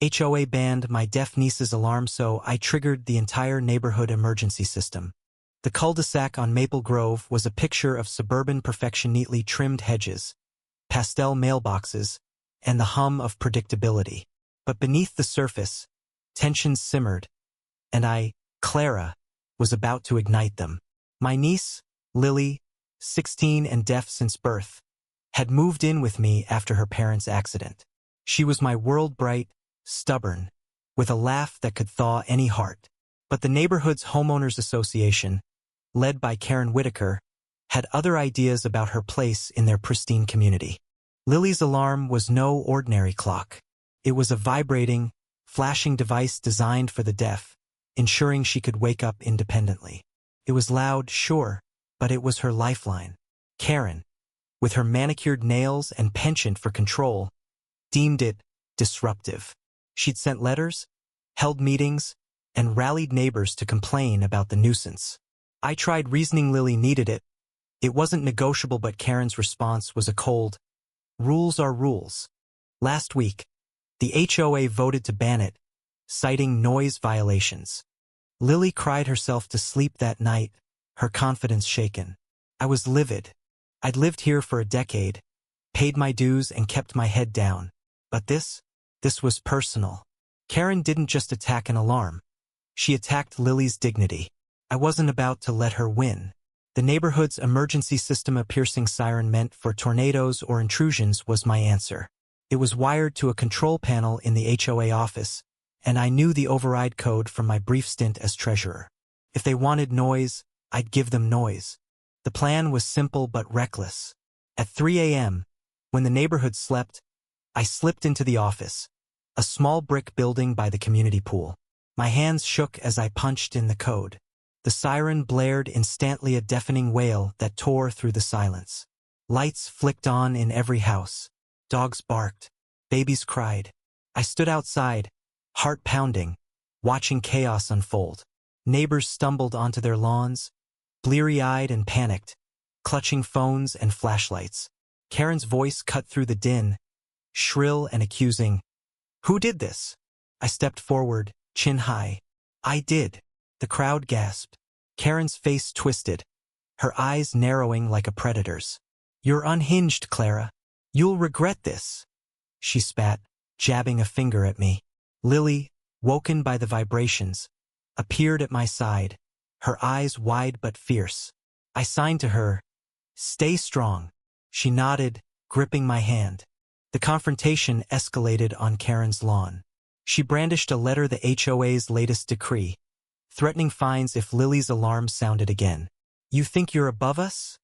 HOA banned my deaf niece's alarm, so I triggered the entire neighborhood emergency system. The cul-de-sac on Maple Grove was a picture of suburban perfection, neatly trimmed hedges, pastel mailboxes, and the hum of predictability. But beneath the surface, tensions simmered, and I, Clara, was about to ignite them. My niece, Lily, 16 and deaf since birth, had moved in with me after her parents' accident. She was my world, bright, stubborn, with a laugh that could thaw any heart. But the neighborhood's homeowners association, led by Karen Whitaker, had other ideas about her place in their pristine community. Lily's alarm was no ordinary clock. It was a vibrating, flashing device designed for the deaf, ensuring she could wake up independently. It was loud, sure, but it was her lifeline. Karen, with her manicured nails and penchant for control, deemed it disruptive. She'd sent letters, held meetings, and rallied neighbors to complain about the nuisance. I tried reasoning Lily needed it. It wasn't negotiable, but Karen's response was a cold, "Rules are rules." Last week, the HOA voted to ban it, citing noise violations. Lily cried herself to sleep that night, her confidence shaken. I was livid. I'd lived here for a decade, paid my dues, and kept my head down. But this was personal. Karen didn't just attack an alarm. She attacked Lily's dignity. I wasn't about to let her win. The neighborhood's emergency system, a piercing siren meant for tornadoes or intrusions, was my answer. It was wired to a control panel in the HOA office, and I knew the override code from my brief stint as treasurer. If they wanted noise, I'd give them noise. The plan was simple but reckless. At 3 a.m., when the neighborhood slept, I slipped into the office, a small brick building by the community pool. My hands shook as I punched in the code. The siren blared instantly, a deafening wail that tore through the silence. Lights flicked on in every house. Dogs barked. Babies cried. I stood outside, heart pounding, watching chaos unfold. Neighbors stumbled onto their lawns, bleary-eyed and panicked, clutching phones and flashlights. Karen's voice cut through the din, shrill and accusing. "Who did this?" I stepped forward, chin high. "I did." The crowd gasped. Karen's face twisted, her eyes narrowing like a predator's. "You're unhinged, Clara. You'll regret this," she spat, jabbing a finger at me. Lily, woken by the vibrations, appeared at my side, her eyes wide but fierce. I signed to her, "Stay strong." She nodded, gripping my hand. The confrontation escalated on Karen's lawn. She brandished a letter, the HOA's latest decree, threatening fines if Lily's alarm sounded again. "You think you're above us?"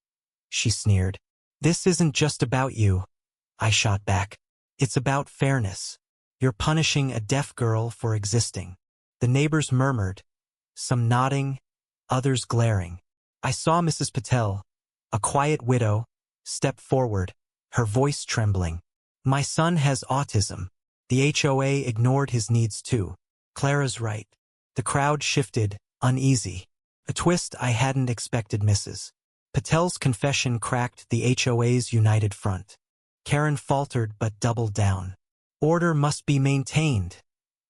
she sneered. "This isn't just about you," I shot back. "It's about fairness. You're punishing a deaf girl for existing." The neighbors murmured, some nodding, others glaring. I saw Mrs. Patel, a quiet widow, step forward, her voice trembling. "My son has autism." The HOA ignored his needs too. Clara's right. The crowd shifted, uneasy. A twist I hadn't expected. Mrs. Patel's confession cracked the HOA's united front. Karen faltered but doubled down. "Order must be maintained,"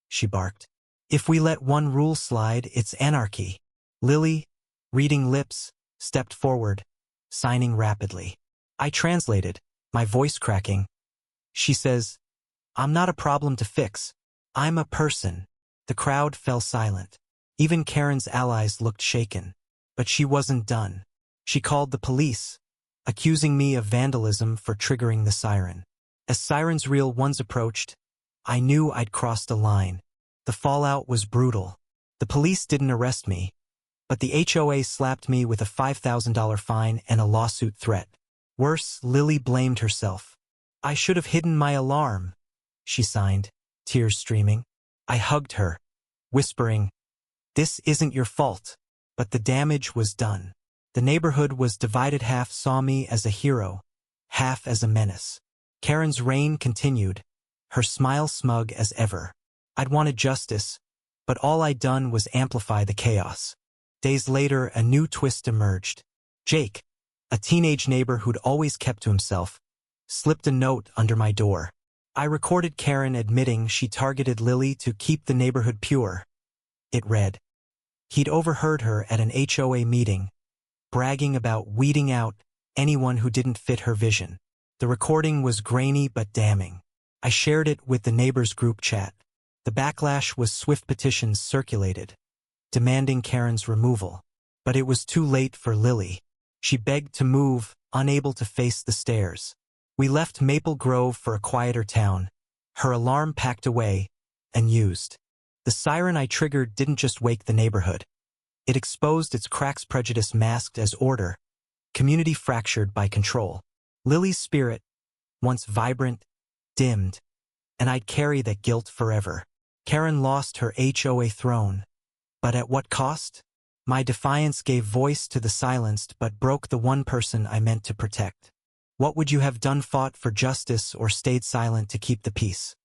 she barked. "If we let one rule slide, it's anarchy." Lily, reading lips, stepped forward, signing rapidly. I translated, my voice cracking. She says, "I'm not a problem to fix. I'm a person." The crowd fell silent. Even Karen's allies looked shaken. But she wasn't done. She called the police, accusing me of vandalism for triggering the siren. As sirens real ones approached, I knew I'd crossed a line. The fallout was brutal. The police didn't arrest me, but the HOA slapped me with a $5,000 fine and a lawsuit threat. Worse, Lily blamed herself. "I should have hidden my alarm," she signed, tears streaming. I hugged her, whispering, "This isn't your fault." But the damage was done. The neighborhood was divided. Half saw me as a hero, half as a menace. Karen's reign continued, her smile smug as ever. I'd wanted justice, but all I'd done was amplify the chaos. Days later, a new twist emerged. Jake, a teenage neighbor who'd always kept to himself, slipped a note under my door. I recorded Karen admitting she targeted Lily to keep the neighborhood pure. It read. He'd overheard her at an HOA meeting, bragging about weeding out anyone who didn't fit her vision. The recording was grainy but damning. I shared it with the neighbors' group chat. The backlash was swift. Petitions circulated, demanding Karen's removal. But it was too late for Lily. She begged to move, unable to face the stairs. We left Maple Grove for a quieter town, her alarm packed away and used. The siren I triggered didn't just wake the neighborhood. It exposed its cracks, prejudice masked as order, community fractured by control. Lily's spirit, once vibrant, dimmed, and I'd carry that guilt forever. Karen lost her HOA throne. But at what cost? My defiance gave voice to the silenced but broke the one person I meant to protect. What would you have done? Fought for justice or stayed silent to keep the peace?